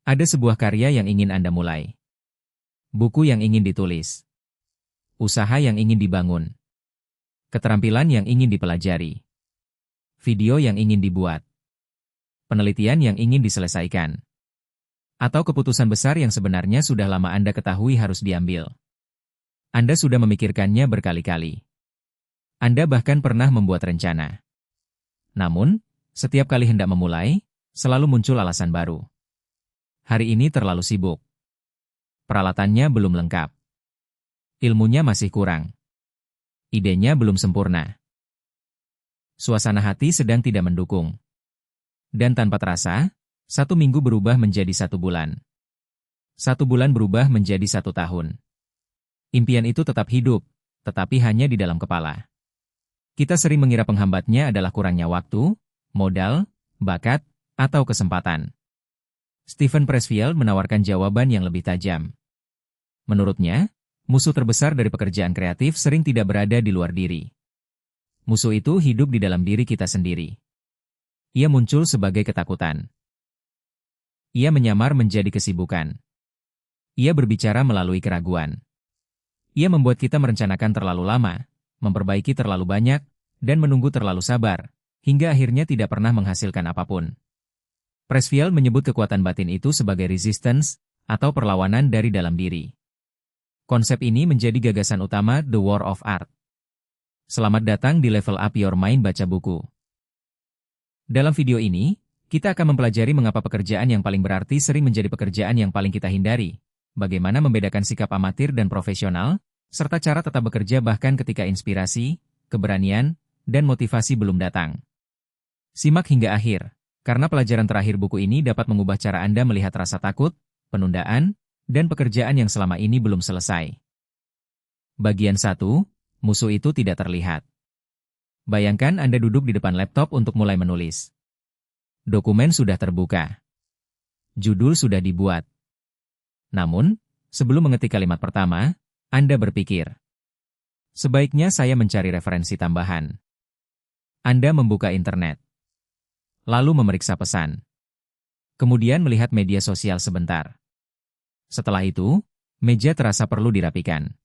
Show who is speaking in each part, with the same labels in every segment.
Speaker 1: Ada sebuah karya yang ingin Anda mulai. Buku yang ingin ditulis. Usaha yang ingin dibangun. Keterampilan yang ingin dipelajari. Video yang ingin dibuat. Penelitian yang ingin diselesaikan. Atau keputusan besar yang sebenarnya sudah lama Anda ketahui harus diambil. Anda sudah memikirkannya berkali-kali. Anda bahkan pernah membuat rencana. Namun, setiap kali hendak memulai, selalu muncul alasan baru. Hari ini terlalu sibuk. Peralatannya belum lengkap. Ilmunya masih kurang. Idenya belum sempurna. Suasana hati sedang tidak mendukung. Dan tanpa terasa, 1 minggu berubah menjadi 1 bulan. 1 bulan berubah menjadi 1 tahun. Impian itu tetap hidup, tetapi hanya di dalam kepala. Kita sering mengira penghambatnya adalah kurangnya waktu, modal, bakat, atau kesempatan. Steven Pressfield menawarkan jawaban yang lebih tajam. Menurutnya, musuh terbesar dari pekerjaan kreatif sering tidak berada di luar diri. Musuh itu hidup di dalam diri kita sendiri. Ia muncul sebagai ketakutan. Ia menyamar menjadi kesibukan. Ia berbicara melalui keraguan. Ia membuat kita merencanakan terlalu lama, memperbaiki terlalu banyak, dan menunggu terlalu sabar, hingga akhirnya tidak pernah menghasilkan apapun. Pressfield menyebut kekuatan batin itu sebagai resistance, atau perlawanan dari dalam diri. Konsep ini menjadi gagasan utama The War of Art. Selamat datang di Level Up Your Mind Baca Buku. Dalam video ini, kita akan mempelajari mengapa pekerjaan yang paling berarti sering menjadi pekerjaan yang paling kita hindari, bagaimana membedakan sikap amatir dan profesional, serta cara tetap bekerja bahkan ketika inspirasi, keberanian, dan motivasi belum datang. Simak hingga akhir, karena pelajaran terakhir buku ini dapat mengubah cara Anda melihat rasa takut, penundaan, dan pekerjaan yang selama ini belum selesai. Bagian 1, musuh itu tidak terlihat. Bayangkan Anda duduk di depan laptop untuk mulai menulis. Dokumen sudah terbuka. Judul sudah dibuat. Namun, sebelum mengetik kalimat pertama, Anda berpikir, sebaiknya saya mencari referensi tambahan. Anda membuka internet. Lalu memeriksa pesan. Kemudian melihat media sosial sebentar. Setelah itu, meja terasa perlu dirapikan.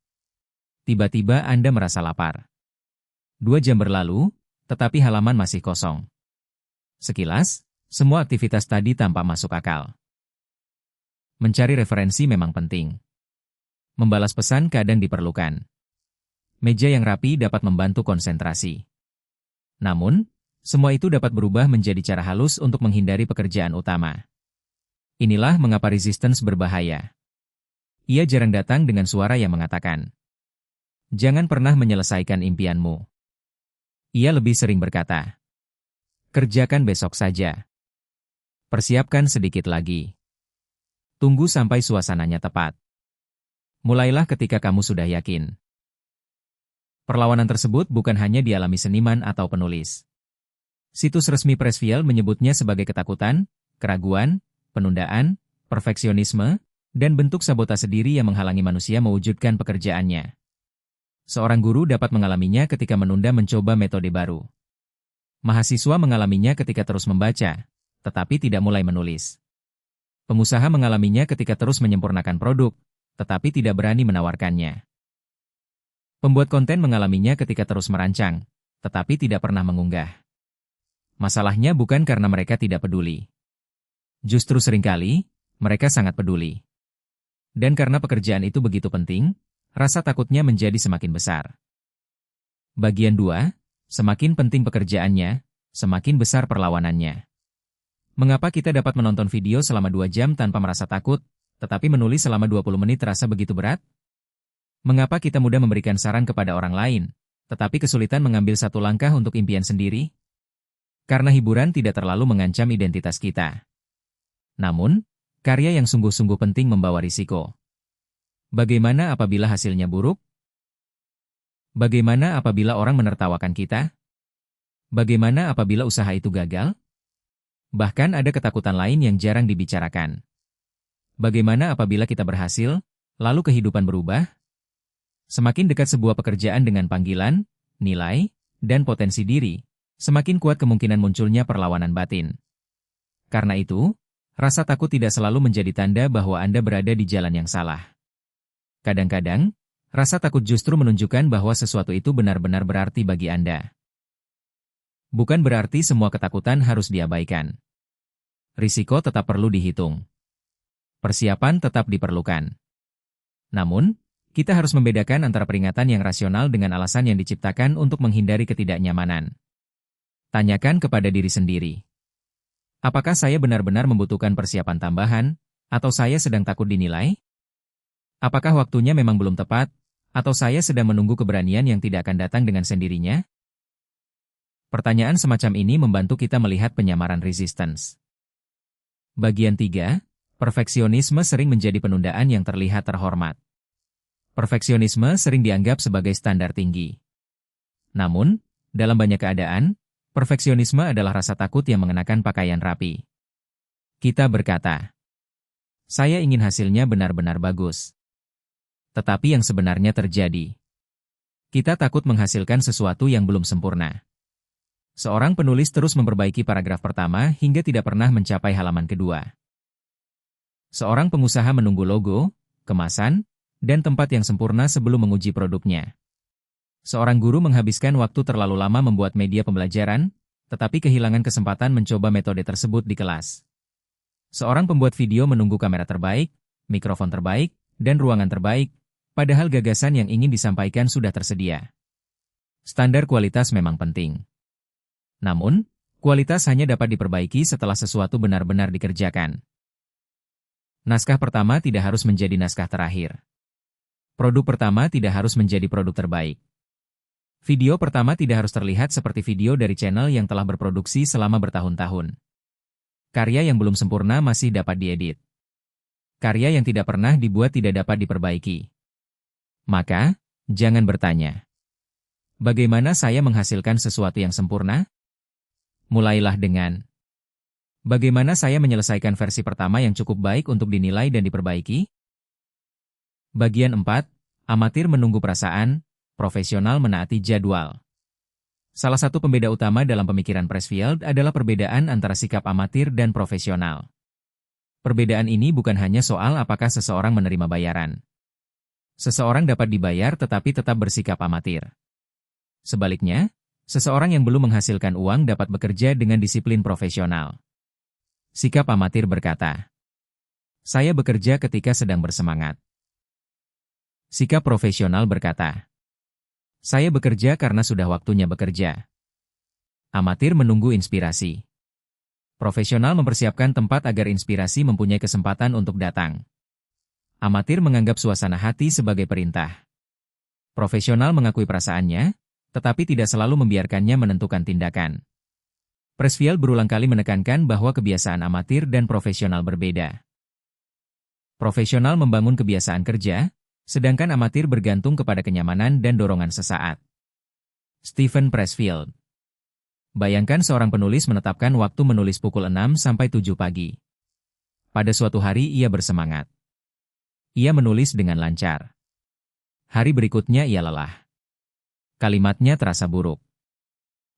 Speaker 1: Tiba-tiba Anda merasa lapar. 2 jam berlalu, tetapi halaman masih kosong. Sekilas, semua aktivitas tadi tampak masuk akal. Mencari referensi memang penting. Membalas pesan kadang diperlukan. Meja yang rapi dapat membantu konsentrasi. Namun, semua itu dapat berubah menjadi cara halus untuk menghindari pekerjaan utama. Inilah mengapa resistance berbahaya. Ia jarang datang dengan suara yang mengatakan, jangan pernah menyelesaikan impianmu. Ia lebih sering berkata, kerjakan besok saja. Persiapkan sedikit lagi. Tunggu sampai suasananya tepat. Mulailah ketika kamu sudah yakin. Perlawanan tersebut bukan hanya dialami seniman atau penulis. Situs resmi Pressfield menyebutnya sebagai ketakutan, keraguan, penundaan, perfeksionisme, dan bentuk sabotase diri yang menghalangi manusia mewujudkan pekerjaannya. Seorang guru dapat mengalaminya ketika menunda mencoba metode baru. Mahasiswa mengalaminya ketika terus membaca, tetapi tidak mulai menulis. Pengusaha mengalaminya ketika terus menyempurnakan produk, tetapi tidak berani menawarkannya. Pembuat konten mengalaminya ketika terus merancang, tetapi tidak pernah mengunggah. Masalahnya bukan karena mereka tidak peduli. Justru seringkali, mereka sangat peduli. Dan karena pekerjaan itu begitu penting, rasa takutnya menjadi semakin besar. Bagian 2, semakin penting pekerjaannya, semakin besar perlawanannya. Mengapa kita dapat menonton video selama 2 jam tanpa merasa takut, tetapi menulis selama 20 menit terasa begitu berat? Mengapa kita mudah memberikan saran kepada orang lain, tetapi kesulitan mengambil 1 langkah untuk impian sendiri? Karena hiburan tidak terlalu mengancam identitas kita. Namun, karya yang sungguh-sungguh penting membawa risiko. Bagaimana apabila hasilnya buruk? Bagaimana apabila orang menertawakan kita? Bagaimana apabila usaha itu gagal? Bahkan ada ketakutan lain yang jarang dibicarakan. Bagaimana apabila kita berhasil, lalu kehidupan berubah? Semakin dekat sebuah pekerjaan dengan panggilan, nilai, dan potensi diri, semakin kuat kemungkinan munculnya perlawanan batin. Karena itu, rasa takut tidak selalu menjadi tanda bahwa Anda berada di jalan yang salah. Kadang-kadang, rasa takut justru menunjukkan bahwa sesuatu itu benar-benar berarti bagi Anda. Bukan berarti semua ketakutan harus diabaikan. Risiko tetap perlu dihitung. Persiapan tetap diperlukan. Namun, kita harus membedakan antara peringatan yang rasional dengan alasan yang diciptakan untuk menghindari ketidaknyamanan. Tanyakan kepada diri sendiri. Apakah saya benar-benar membutuhkan persiapan tambahan, atau saya sedang takut dinilai? Apakah waktunya memang belum tepat, atau saya sedang menunggu keberanian yang tidak akan datang dengan sendirinya? Pertanyaan semacam ini membantu kita melihat penyamaran resistance. Bagian 3, perfeksionisme sering menjadi penundaan yang terlihat terhormat. Perfeksionisme sering dianggap sebagai standar tinggi. Namun, dalam banyak keadaan, perfeksionisme adalah rasa takut yang mengenakan pakaian rapi. Kita berkata, saya ingin hasilnya benar-benar bagus. Tetapi yang sebenarnya terjadi, kita takut menghasilkan sesuatu yang belum sempurna. Seorang penulis terus memperbaiki paragraf pertama hingga tidak pernah mencapai halaman kedua. Seorang pengusaha menunggu logo, kemasan, dan tempat yang sempurna sebelum menguji produknya. Seorang guru menghabiskan waktu terlalu lama membuat media pembelajaran, tetapi kehilangan kesempatan mencoba metode tersebut di kelas. Seorang pembuat video menunggu kamera terbaik, mikrofon terbaik, dan ruangan terbaik, padahal gagasan yang ingin disampaikan sudah tersedia. Standar kualitas memang penting. Namun, kualitas hanya dapat diperbaiki setelah sesuatu benar-benar dikerjakan. Naskah pertama tidak harus menjadi naskah terakhir. Produk pertama tidak harus menjadi produk terbaik. Video pertama tidak harus terlihat seperti video dari channel yang telah berproduksi selama bertahun-tahun. Karya yang belum sempurna masih dapat diedit. Karya yang tidak pernah dibuat tidak dapat diperbaiki. Maka, jangan bertanya, bagaimana saya menghasilkan sesuatu yang sempurna? Mulailah dengan, bagaimana saya menyelesaikan versi pertama yang cukup baik untuk dinilai dan diperbaiki? Bagian 4, amatir menunggu perasaan, profesional menaati jadwal. Salah satu pembeda utama dalam pemikiran Pressfield adalah perbedaan antara sikap amatir dan profesional. Perbedaan ini bukan hanya soal apakah seseorang menerima bayaran. Seseorang dapat dibayar tetapi tetap bersikap amatir. Sebaliknya, seseorang yang belum menghasilkan uang dapat bekerja dengan disiplin profesional. Sikap amatir berkata, saya bekerja ketika sedang bersemangat. Sikap profesional berkata, saya bekerja karena sudah waktunya bekerja. Amatir menunggu inspirasi. Profesional mempersiapkan tempat agar inspirasi mempunyai kesempatan untuk datang. Amatir menganggap suasana hati sebagai perintah. Profesional mengakui perasaannya, tetapi tidak selalu membiarkannya menentukan tindakan. Pressfield berulang kali menekankan bahwa kebiasaan amatir dan profesional berbeda. Profesional membangun kebiasaan kerja, sedangkan amatir bergantung kepada kenyamanan dan dorongan sesaat. Stephen Pressfield. Bayangkan seorang penulis menetapkan waktu menulis pukul 6 sampai 7 pagi. Pada suatu hari ia bersemangat. Ia menulis dengan lancar. Hari berikutnya ia lelah. Kalimatnya terasa buruk.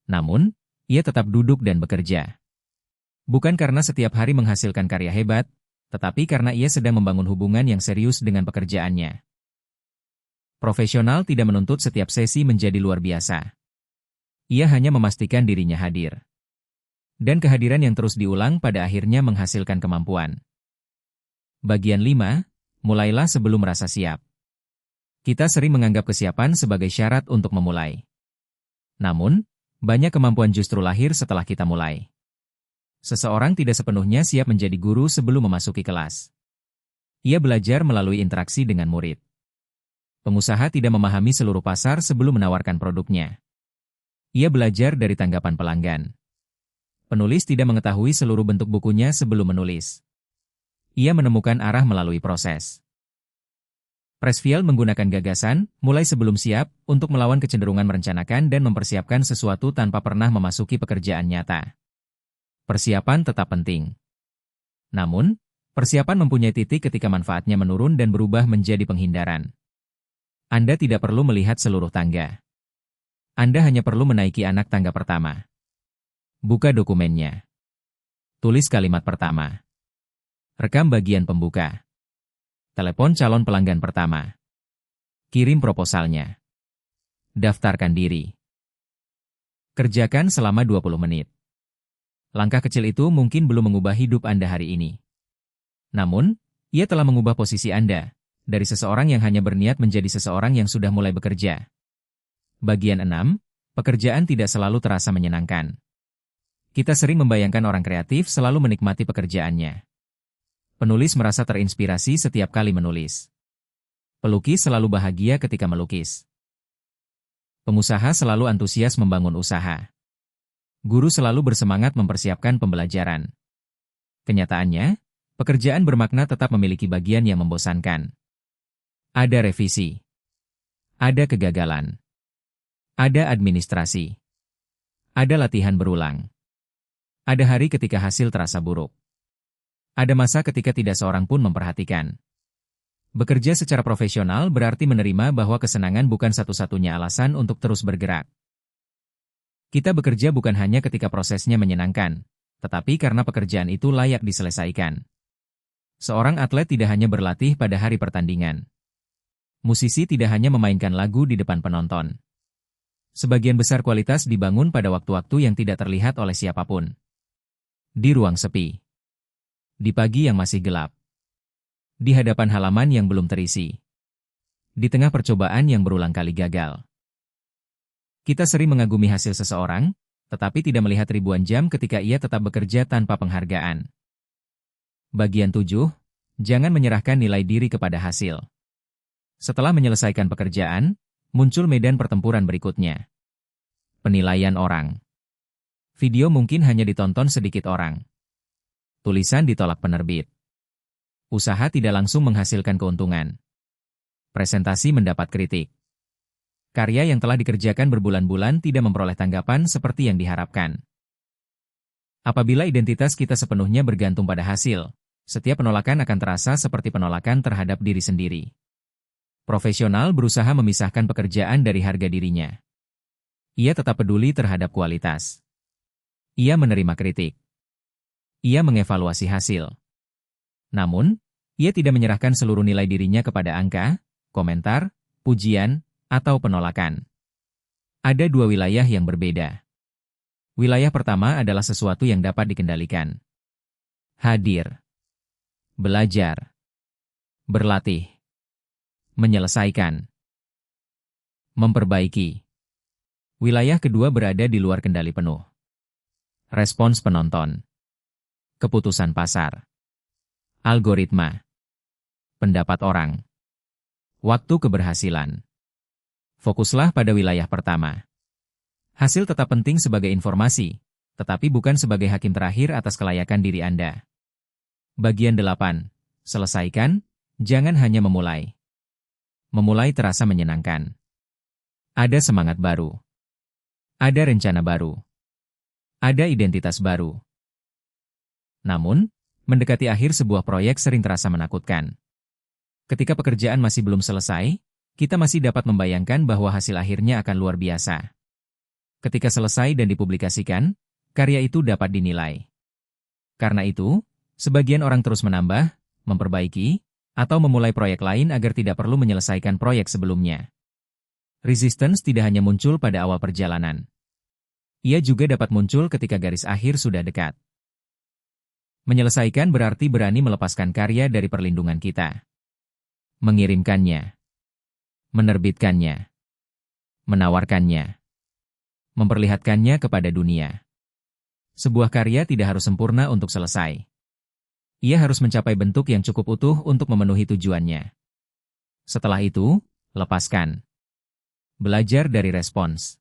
Speaker 1: Namun, ia tetap duduk dan bekerja. Bukan karena setiap hari menghasilkan karya hebat, tetapi karena ia sedang membangun hubungan yang serius dengan pekerjaannya. Profesional tidak menuntut setiap sesi menjadi luar biasa. Ia hanya memastikan dirinya hadir. Dan kehadiran yang terus diulang pada akhirnya menghasilkan kemampuan. Bagian 5. Mulailah sebelum merasa siap. Kita sering menganggap kesiapan sebagai syarat untuk memulai. Namun, banyak kemampuan justru lahir setelah kita mulai. Seseorang tidak sepenuhnya siap menjadi guru sebelum memasuki kelas. Ia belajar melalui interaksi dengan murid. Pengusaha tidak memahami seluruh pasar sebelum menawarkan produknya. Ia belajar dari tanggapan pelanggan. Penulis tidak mengetahui seluruh bentuk bukunya sebelum menulis. Ia menemukan arah melalui proses. Pressfield menggunakan gagasan, mulai sebelum siap, untuk melawan kecenderungan merencanakan dan mempersiapkan sesuatu tanpa pernah memasuki pekerjaan nyata. Persiapan tetap penting. Namun, persiapan mempunyai titik ketika manfaatnya menurun dan berubah menjadi penghindaran. Anda tidak perlu melihat seluruh tangga. Anda hanya perlu menaiki anak tangga pertama. Buka dokumennya. Tulis kalimat pertama. Rekam bagian pembuka. Telepon calon pelanggan pertama. Kirim proposalnya. Daftarkan diri. Kerjakan selama 20 menit. Langkah kecil itu mungkin belum mengubah hidup Anda hari ini. Namun, ia telah mengubah posisi Anda, dari seseorang yang hanya berniat menjadi seseorang yang sudah mulai bekerja. Bagian 6, pekerjaan tidak selalu terasa menyenangkan. Kita sering membayangkan orang kreatif selalu menikmati pekerjaannya. Penulis merasa terinspirasi setiap kali menulis. Pelukis selalu bahagia ketika melukis. Pengusaha selalu antusias membangun usaha. Guru selalu bersemangat mempersiapkan pembelajaran. Kenyataannya, pekerjaan bermakna tetap memiliki bagian yang membosankan. Ada revisi. Ada kegagalan. Ada administrasi. Ada latihan berulang. Ada hari ketika hasil terasa buruk. Ada masa ketika tidak seorang pun memperhatikan. Bekerja secara profesional berarti menerima bahwa kesenangan bukan satu-satunya alasan untuk terus bergerak. Kita bekerja bukan hanya ketika prosesnya menyenangkan, tetapi karena pekerjaan itu layak diselesaikan. Seorang atlet tidak hanya berlatih pada hari pertandingan. Musisi tidak hanya memainkan lagu di depan penonton. Sebagian besar kualitas dibangun pada waktu-waktu yang tidak terlihat oleh siapapun. Di ruang sepi. Di pagi yang masih gelap. Di hadapan halaman yang belum terisi. Di tengah percobaan yang berulang kali gagal. Kita sering mengagumi hasil seseorang, tetapi tidak melihat ribuan jam ketika ia tetap bekerja tanpa penghargaan. Bagian 7, jangan menyerahkan nilai diri kepada hasil. Setelah menyelesaikan pekerjaan, muncul medan pertempuran berikutnya. Penilaian orang. Video mungkin hanya ditonton sedikit orang. Tulisan ditolak penerbit. Usaha tidak langsung menghasilkan keuntungan. Presentasi mendapat kritik. Karya yang telah dikerjakan berbulan-bulan tidak memperoleh tanggapan seperti yang diharapkan. Apabila identitas kita sepenuhnya bergantung pada hasil, setiap penolakan akan terasa seperti penolakan terhadap diri sendiri. Profesional berusaha memisahkan pekerjaan dari harga dirinya. Ia tetap peduli terhadap kualitas. Ia menerima kritik. Ia mengevaluasi hasil. Namun, ia tidak menyerahkan seluruh nilai dirinya kepada angka, komentar, pujian, atau penolakan. Ada dua wilayah yang berbeda. Wilayah pertama adalah sesuatu yang dapat dikendalikan. Hadir. Belajar. Berlatih. Menyelesaikan. Memperbaiki. Wilayah kedua berada di luar kendali penuh. Respons penonton. Keputusan pasar. Algoritma. Pendapat orang. Waktu keberhasilan. Fokuslah pada wilayah pertama. Hasil tetap penting sebagai informasi, tetapi bukan sebagai hakim terakhir atas kelayakan diri Anda. Bagian 8. Selesaikan, jangan hanya memulai. Memulai terasa menyenangkan. Ada semangat baru. Ada rencana baru. Ada identitas baru. Namun, mendekati akhir sebuah proyek sering terasa menakutkan. Ketika pekerjaan masih belum selesai, kita masih dapat membayangkan bahwa hasil akhirnya akan luar biasa. Ketika selesai dan dipublikasikan, karya itu dapat dinilai. Karena itu, sebagian orang terus menambah, memperbaiki, atau memulai proyek lain agar tidak perlu menyelesaikan proyek sebelumnya. Resistance tidak hanya muncul pada awal perjalanan. Ia juga dapat muncul ketika garis akhir sudah dekat. Menyelesaikan berarti berani melepaskan karya dari perlindungan kita. Mengirimkannya. Menerbitkannya. Menawarkannya. Memperlihatkannya kepada dunia. Sebuah karya tidak harus sempurna untuk selesai. Ia harus mencapai bentuk yang cukup utuh untuk memenuhi tujuannya. Setelah itu, lepaskan. Belajar dari respons.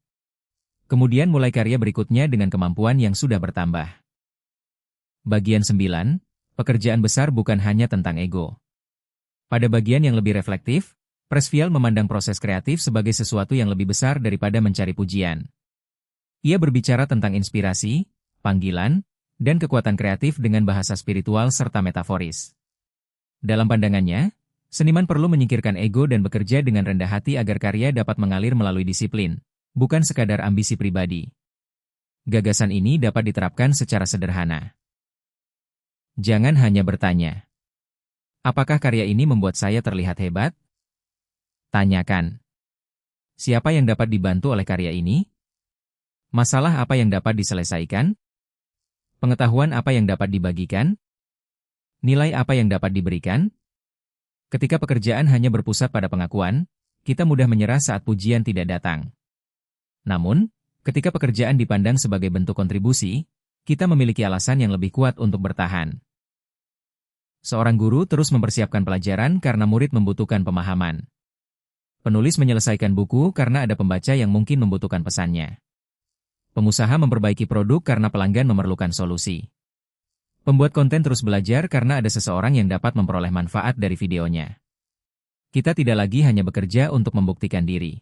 Speaker 1: Kemudian mulai karya berikutnya dengan kemampuan yang sudah bertambah. Bagian 9, pekerjaan besar bukan hanya tentang ego. Pada bagian yang lebih reflektif, Pressfield memandang proses kreatif sebagai sesuatu yang lebih besar daripada mencari pujian. Ia berbicara tentang inspirasi, panggilan, dan kekuatan kreatif dengan bahasa spiritual serta metaforis. Dalam pandangannya, seniman perlu menyingkirkan ego dan bekerja dengan rendah hati agar karya dapat mengalir melalui disiplin, bukan sekadar ambisi pribadi. Gagasan ini dapat diterapkan secara sederhana. Jangan hanya bertanya, apakah karya ini membuat saya terlihat hebat? Tanyakan, siapa yang dapat dibantu oleh karya ini? Masalah apa yang dapat diselesaikan? Pengetahuan apa yang dapat dibagikan? Nilai apa yang dapat diberikan? Ketika pekerjaan hanya berpusat pada pengakuan, kita mudah menyerah saat pujian tidak datang. Namun, ketika pekerjaan dipandang sebagai bentuk kontribusi, kita memiliki alasan yang lebih kuat untuk bertahan. Seorang guru terus mempersiapkan pelajaran karena murid membutuhkan pemahaman. Penulis menyelesaikan buku karena ada pembaca yang mungkin membutuhkan pesannya. Pengusaha memperbaiki produk karena pelanggan memerlukan solusi. Pembuat konten terus belajar karena ada seseorang yang dapat memperoleh manfaat dari videonya. Kita tidak lagi hanya bekerja untuk membuktikan diri.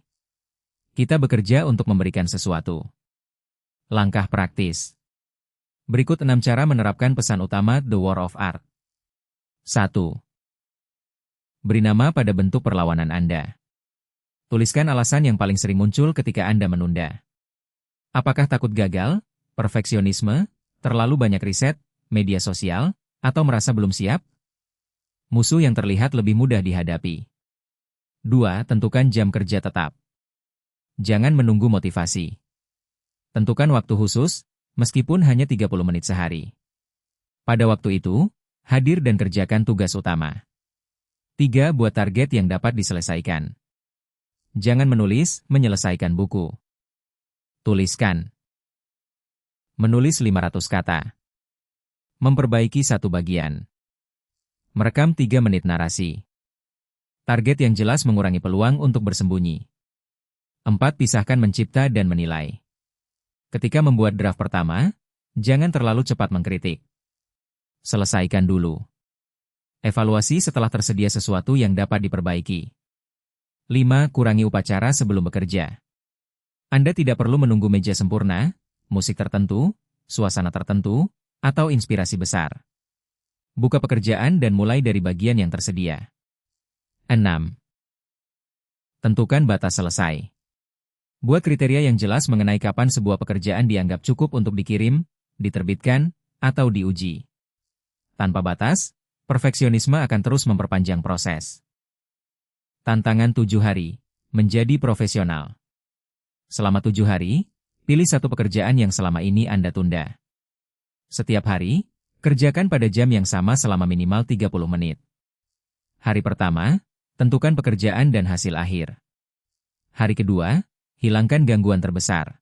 Speaker 1: Kita bekerja untuk memberikan sesuatu. Langkah praktis. Berikut 6 cara menerapkan pesan utama The War of Art. 1. Beri nama pada bentuk perlawanan Anda. Tuliskan alasan yang paling sering muncul ketika Anda menunda. Apakah takut gagal, perfeksionisme, terlalu banyak riset, media sosial, atau merasa belum siap? Musuh yang terlihat lebih mudah dihadapi. 2. Tentukan jam kerja tetap. Jangan menunggu motivasi. Tentukan waktu khusus, meskipun hanya 30 menit sehari. Pada waktu itu, hadir dan kerjakan tugas utama. 3. Buat target yang dapat diselesaikan. Jangan menulis, menyelesaikan buku. Tuliskan. Menulis 500 kata. Memperbaiki satu bagian. Merekam 3 menit narasi. Target yang jelas mengurangi peluang untuk bersembunyi. 4. Pisahkan mencipta dan menilai. Ketika membuat draft pertama, jangan terlalu cepat mengkritik. Selesaikan dulu. Evaluasi setelah tersedia sesuatu yang dapat diperbaiki. 5. Kurangi upacara sebelum bekerja. Anda tidak perlu menunggu meja sempurna, musik tertentu, suasana tertentu, atau inspirasi besar. Buka pekerjaan dan mulai dari bagian yang tersedia. 6. Tentukan batas selesai. Buat kriteria yang jelas mengenai kapan sebuah pekerjaan dianggap cukup untuk dikirim, diterbitkan, atau diuji. Tanpa batas, perfeksionisme akan terus memperpanjang proses. Tantangan 7 hari. Menjadi profesional. Selama 7 hari, pilih satu pekerjaan yang selama ini Anda tunda. Setiap hari, kerjakan pada jam yang sama selama minimal 30 menit. Hari pertama, tentukan pekerjaan dan hasil akhir. Hari kedua, hilangkan gangguan terbesar.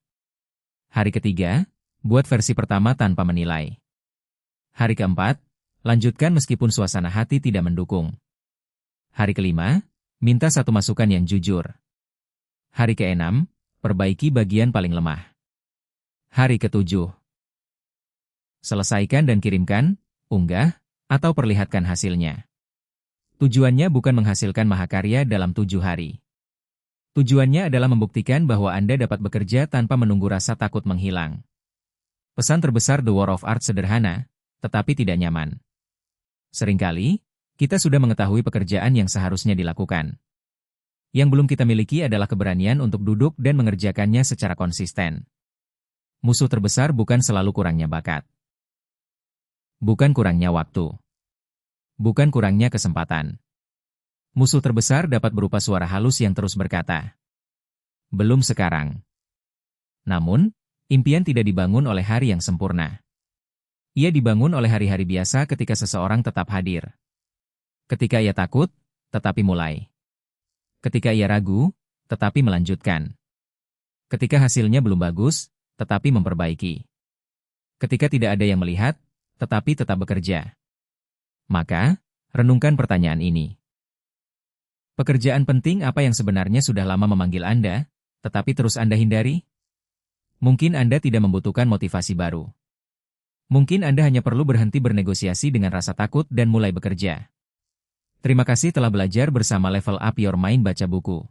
Speaker 1: Hari ketiga, buat versi pertama tanpa menilai. Hari keempat, lanjutkan meskipun suasana hati tidak mendukung. Hari kelima, minta satu masukan yang jujur. Hari keenam, perbaiki bagian paling lemah. Hari ketujuh, selesaikan dan kirimkan, unggah, atau perlihatkan hasilnya. Tujuannya bukan menghasilkan mahakarya dalam 7 hari. Tujuannya adalah membuktikan bahwa Anda dapat bekerja tanpa menunggu rasa takut menghilang. Pesan terbesar The War of Art sederhana, tetapi tidak nyaman. Seringkali, kita sudah mengetahui pekerjaan yang seharusnya dilakukan. Yang belum kita miliki adalah keberanian untuk duduk dan mengerjakannya secara konsisten. Musuh terbesar bukan selalu kurangnya bakat. Bukan kurangnya waktu. Bukan kurangnya kesempatan. Musuh terbesar dapat berupa suara halus yang terus berkata, "Belum sekarang." Namun, impian tidak dibangun oleh hari yang sempurna. Ia dibangun oleh hari-hari biasa ketika seseorang tetap hadir. Ketika ia takut, tetapi mulai. Ketika ia ragu, tetapi melanjutkan. Ketika hasilnya belum bagus, tetapi memperbaiki. Ketika tidak ada yang melihat, tetapi tetap bekerja. Maka, renungkan pertanyaan ini. Pekerjaan penting apa yang sebenarnya sudah lama memanggil Anda, tetapi terus Anda hindari? Mungkin Anda tidak membutuhkan motivasi baru. Mungkin Anda hanya perlu berhenti bernegosiasi dengan rasa takut dan mulai bekerja. Terima kasih telah belajar bersama Level Up Your Mind Baca Buku.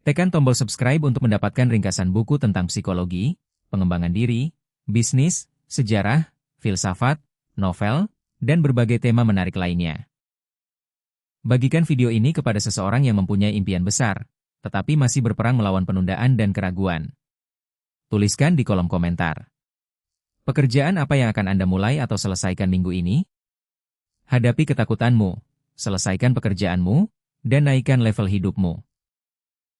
Speaker 1: Tekan tombol subscribe untuk mendapatkan ringkasan buku tentang psikologi, pengembangan diri, bisnis, sejarah, filsafat, novel, dan berbagai tema menarik lainnya. Bagikan video ini kepada seseorang yang mempunyai impian besar, tetapi masih berperang melawan penundaan dan keraguan. Tuliskan di kolom komentar. Pekerjaan apa yang akan Anda mulai atau selesaikan minggu ini? Hadapi ketakutanmu, selesaikan pekerjaanmu, dan naikkan level hidupmu.